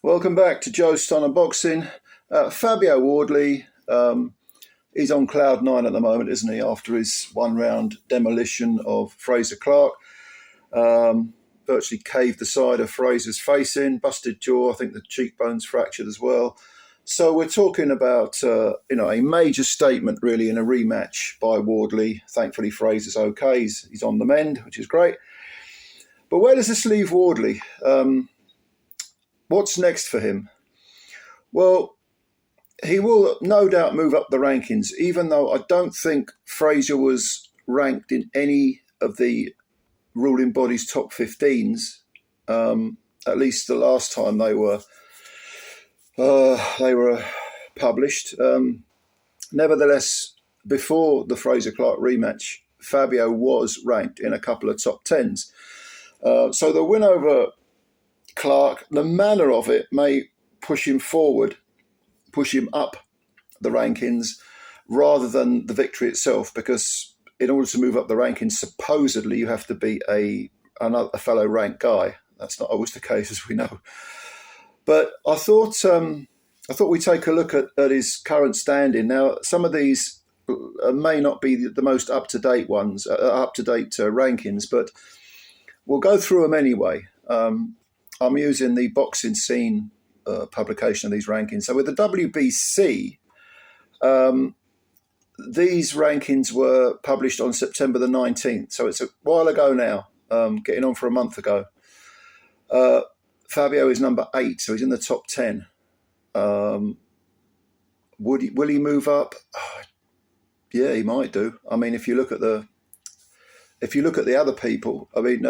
Welcome back to Joe Stunner Boxing. Fabio Wardley, he's on cloud nine at the moment, isn't he? After his one-round demolition of Frazer Clarke, virtually caved the side of Frazer's face in, busted jaw. I think the cheekbone's fractured as well. So we're talking about a major statement really in a rematch by Wardley. Thankfully, Frazer's okay. He's on the mend, which is great. But where does this leave Wardley? What's next for him? Well, he will no doubt move up the rankings, even though I don't think Frazer was ranked in any of the ruling body's top 15s, at least the last time they were published. Nevertheless, before the Frazer Clarke rematch, Fabio was ranked in a couple of top 10s. So the win over Clarke, the manner of it may push him forward, push him up the rankings rather than the victory itself, because in order to move up the rankings, supposedly you have to be a fellow ranked guy. That's not always the case, as we know. But I thought we'd take a look at his current standing. Now, some of these may not be the most up-to-date ones, up-to-date rankings, but we'll go through them anyway. I'm using the Boxing Scene publication of these rankings. So with the WBC, these rankings were published on September the 19th. So it's a while ago now, getting on for a month ago. Fabio is number 8, so he's in the top 10. Will he move up? Oh, yeah, he might do. I mean, if you look at the other people, I mean,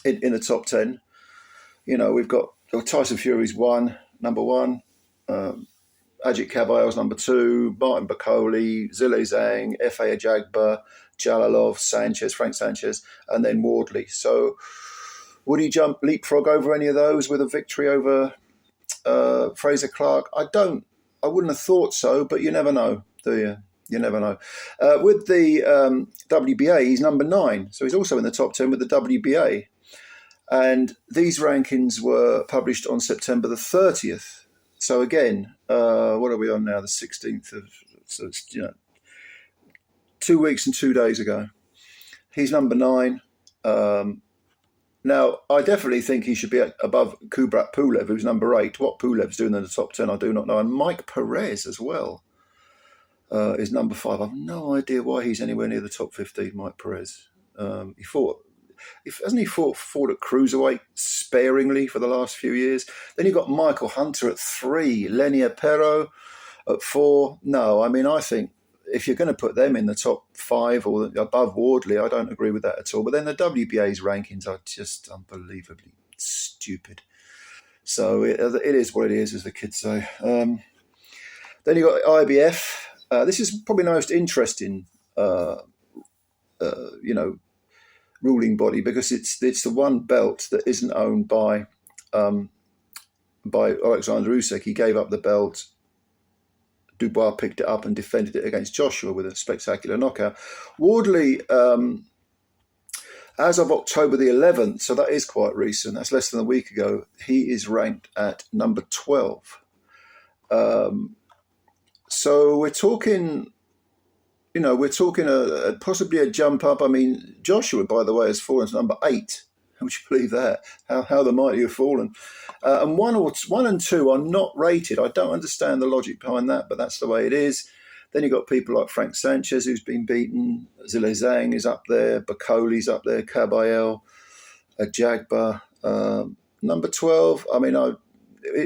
in the top 10, we've got Tyson Fury's number one, Ajit Kabayel's number 2, Martin Bakole, Zile Zhang, F.A. Ajagba, Jalalov, Frank Sanchez, and then Wardley. So would he leapfrog over any of those with a victory over Frazer Clarke? I wouldn't have thought so, but you never know, do you? You never know. With the WBA, he's number 9. So he's also in the top 10 with the WBA. And these rankings were published on September the 30th. So again, what are we on now? The 16th of, so it's, 2 weeks and 2 days ago. He's number 9. Now, I definitely think he should be above Kubrat Pulev, who's number 8. What Pulev's doing in the top 10, I do not know. And Mike Perez as well is number 5. I have no idea why he's anywhere near the top 15, Mike Perez. Hasn't he fought at cruiserweight sparingly for the last few years? Then you've got Michael Hunter at 3, Lenia Perro at 4. No, I mean, I think if you're going to put them in the top 5 or above Wardley, I don't agree with that at all. But then the WBA's rankings are just unbelievably stupid. So it is what it is, as the kids say. Then you've got IBF. This is probably the most interesting, ruling body, because it's the one belt that isn't owned by Alexander Usyk. He gave up the belt. Dubois picked it up and defended it against Joshua with a spectacular knockout. Wardley, as of October the 11th, so that is quite recent, that's less than a week ago, he is ranked at number 12. So we're talking possibly a jump up. I mean, Joshua, by the way, has fallen to number 8. Would you believe that? How the mighty have fallen. And 1 and 2 are not rated. I don't understand the logic behind that, but that's the way it is. Then you've got people like Frank Sanchez, who's been beaten. Zile Zhang is up there. Bakole's up there. Kabayel, Ajagba. Number 12, I mean,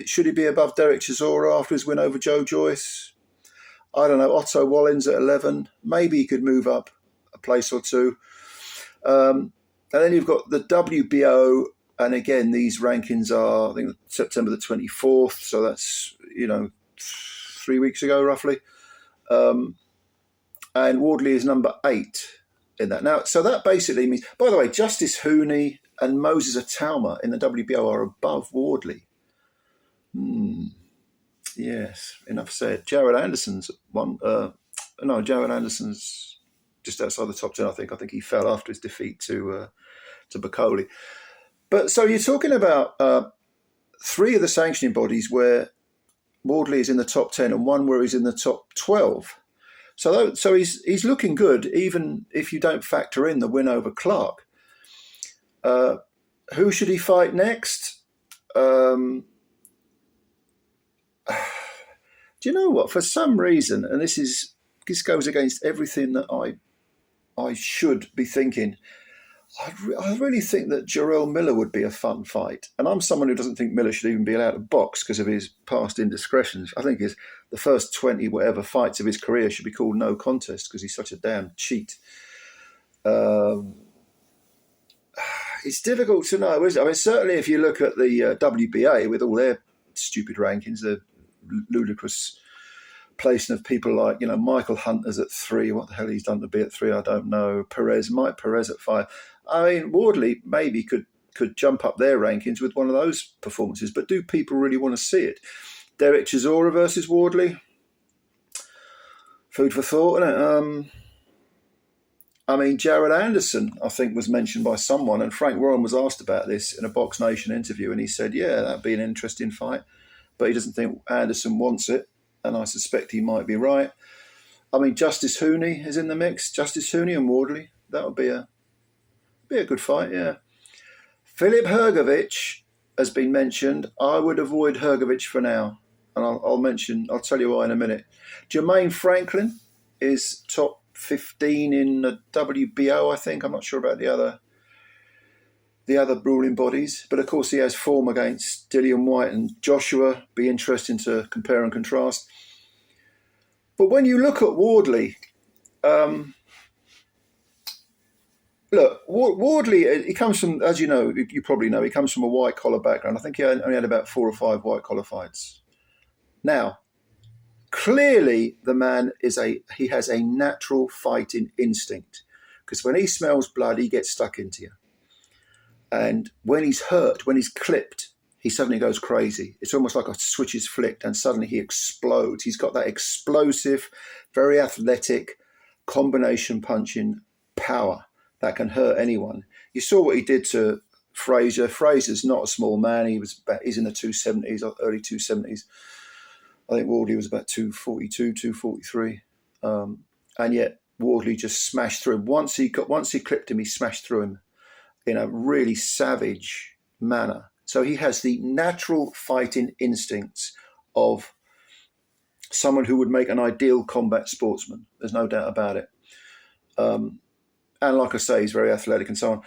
should he be above Derek Chisora after his win over Joe Joyce? I don't know. Otto Wallins at 11. Maybe he could move up a place or two. And then you've got the WBO. And again, these rankings are, I think, September the 24th. So that's, 3 weeks ago, roughly. And Wardley is number 8 in that. Now, so that basically means, by the way, Justice Hooney and Moses Atauma in the WBO are above Wardley. Yes, enough said. Jared Anderson's Jared Anderson's just outside the top 10, I think. I think he fell after his defeat to Bakole. But so you're talking about 3 of the sanctioning bodies where Wardley is in the top 10 and one where he's in the top 12. So he's looking good, even if you don't factor in the win over Clarke. Who should he fight next? Do you know what? For some reason, and this goes against everything that I should be thinking, I really think that Jarrell Miller would be a fun fight. And I'm someone who doesn't think Miller should even be allowed to box because of his past indiscretions. I think the first 20 whatever fights of his career should be called no contest because he's such a damn cheat. It's difficult to know, isn't it? I mean, certainly if you look at the WBA with all their stupid rankings, the ludicrous placing of people like, Michael Hunter's at 3. What the hell he's done to be at 3, I don't know. Mike Perez at 5. I mean, Wardley maybe could jump up their rankings with one of those performances, but do people really want to see it? Derek Chisora versus Wardley? Food for thought, isn't it? I mean, Jared Anderson, I think, was mentioned by someone, and Frank Warren was asked about this in a Box Nation interview, and he said, yeah, that'd be an interesting fight, but he doesn't think Anderson wants it, and I suspect he might be right. I mean, Justice Hooney is in the mix. Justice Hooney and Wardley. That would be a good fight, yeah. Filip Hrgović has been mentioned. I would avoid Hrgović for now, and I'll tell you why in a minute. Jermaine Franklin is top 15 in the WBO, I think. I'm not sure about the other ruling bodies, but of course he has form against Dillian White and Joshua. Be interesting to compare and contrast. But when you look at Wardley, Wardley, he comes from, as you know, you probably know, he comes from a white collar background. I think he only had about 4 or 5 white collar fights. Now, clearly the man he has a natural fighting instinct, because when he smells blood, he gets stuck into you. And when he's hurt, when he's clipped, he suddenly goes crazy. It's almost like a switch is flicked and suddenly he explodes. He's got that explosive, very athletic combination punching power that can hurt anyone. You saw what he did to Frazer. Frazer's not a small man. He's in the 270s, early 270s. I think Wardley was about 242, 243. And yet Wardley just smashed through him. Once he clipped him, he smashed through him in a really savage manner. So he has the natural fighting instincts of someone who would make an ideal combat sportsman. There's no doubt about it. And like I say, he's very athletic and so on.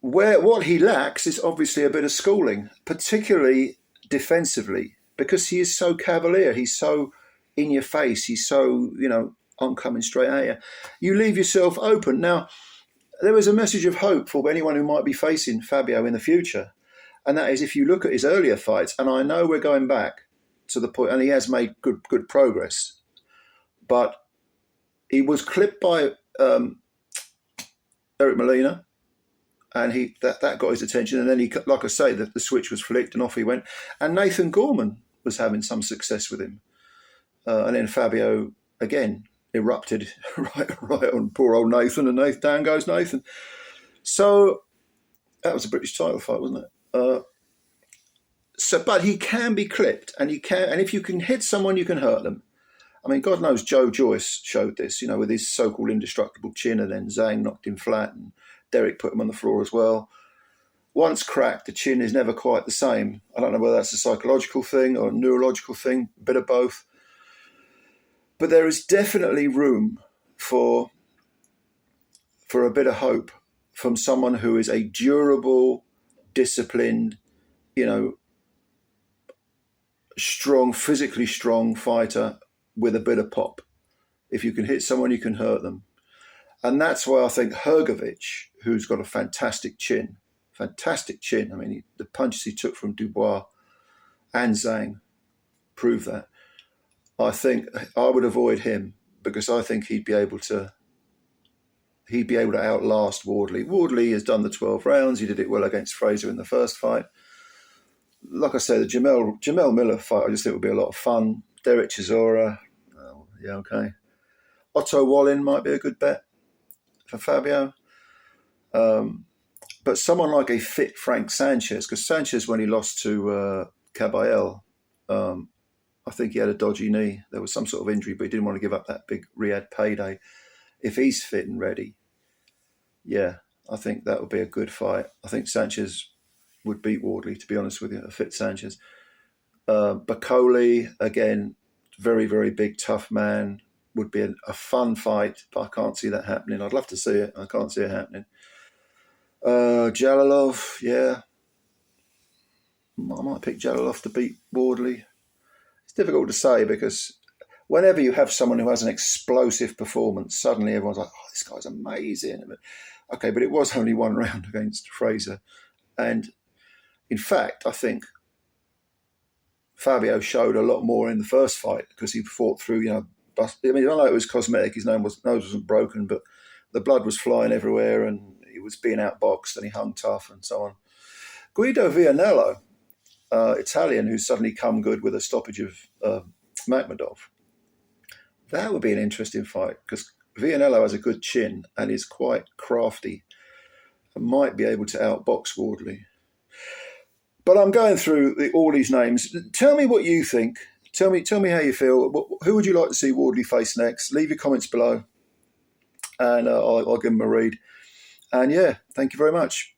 What he lacks is obviously a bit of schooling, particularly defensively, because he is so cavalier. He's so in your face. He's so, I'm coming straight at you. You leave yourself open. Now, there is a message of hope for anyone who might be facing Fabio in the future. And that is, if you look at his earlier fights, and I know we're going back to the point, and he has made good progress, but he was clipped by Eric Molina, and that got his attention. And then he, like I say, the switch was flicked and off he went. And Nathan Gorman was having some success with him. And then Fabio, again, erupted right on poor old Nathan, and down goes Nathan. So that was a British title fight, wasn't it? But he can be clipped, and if you can hit someone, you can hurt them. I mean, God knows Joe Joyce showed this, with his so-called indestructible chin, and then Zhang knocked him flat, and Derek put him on the floor as well. Once cracked, the chin is never quite the same. I don't know whether that's a psychological thing or a neurological thing, a bit of both. But there is definitely room for a bit of hope from someone who is a durable, disciplined, strong, physically strong fighter with a bit of pop. If you can hit someone, you can hurt them. And that's why I think Hrgović, who's got a fantastic chin. I mean, the punches he took from Dubois and Zhang prove that. I think I would avoid him because I think he'd be able to outlast Wardley. Wardley has done the 12 rounds. He did it well against Frazer in the first fight. Like I said, the Jamel Miller fight, I just think would be a lot of fun. Derek Chisora, yeah, okay. Otto Wallin might be a good bet for Fabio. But But someone like a fit Frank Sanchez, because Sanchez, when he lost to Caballel, I think he had a dodgy knee. There was some sort of injury, but he didn't want to give up that big Riyadh payday. If he's fit and ready, yeah, I think that would be a good fight. I think Sanchez would beat Wardley, to be honest with you, a fit Sanchez. Bacoli, again, very, very big, tough man. Would be a fun fight, but I can't see that happening. I'd love to see it. I can't see it happening. Jalilov, yeah. I might pick Jalilov to beat Wardley. It's difficult to say because whenever you have someone who has an explosive performance, suddenly everyone's like, oh, this guy's amazing. Okay, but it was only one round against Frazer. And in fact, I think Fabio showed a lot more in the first fight because he fought through, I mean, I know it was cosmetic. His nose wasn't broken, but the blood was flying everywhere and he was being outboxed and he hung tough and so on. Guido Vianello, Italian, who's suddenly come good with a stoppage of Makhmudov. That would be an interesting fight because Vianello has a good chin and is quite crafty and might be able to outbox Wardley. But I'm going through all these names. Tell me what you think. Tell me how you feel. Who would you like to see Wardley face next? Leave your comments below and I'll give them a read. And yeah, thank you very much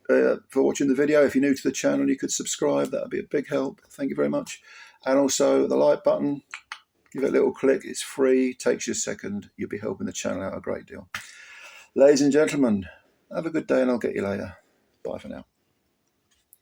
for watching the video. If you're new to the channel, you could subscribe. That would be a big help. Thank you very much. And also the like button, give it a little click. It's free, takes you a second. You'll be helping the channel out a great deal. Ladies and gentlemen, have a good day and I'll get you later. Bye for now.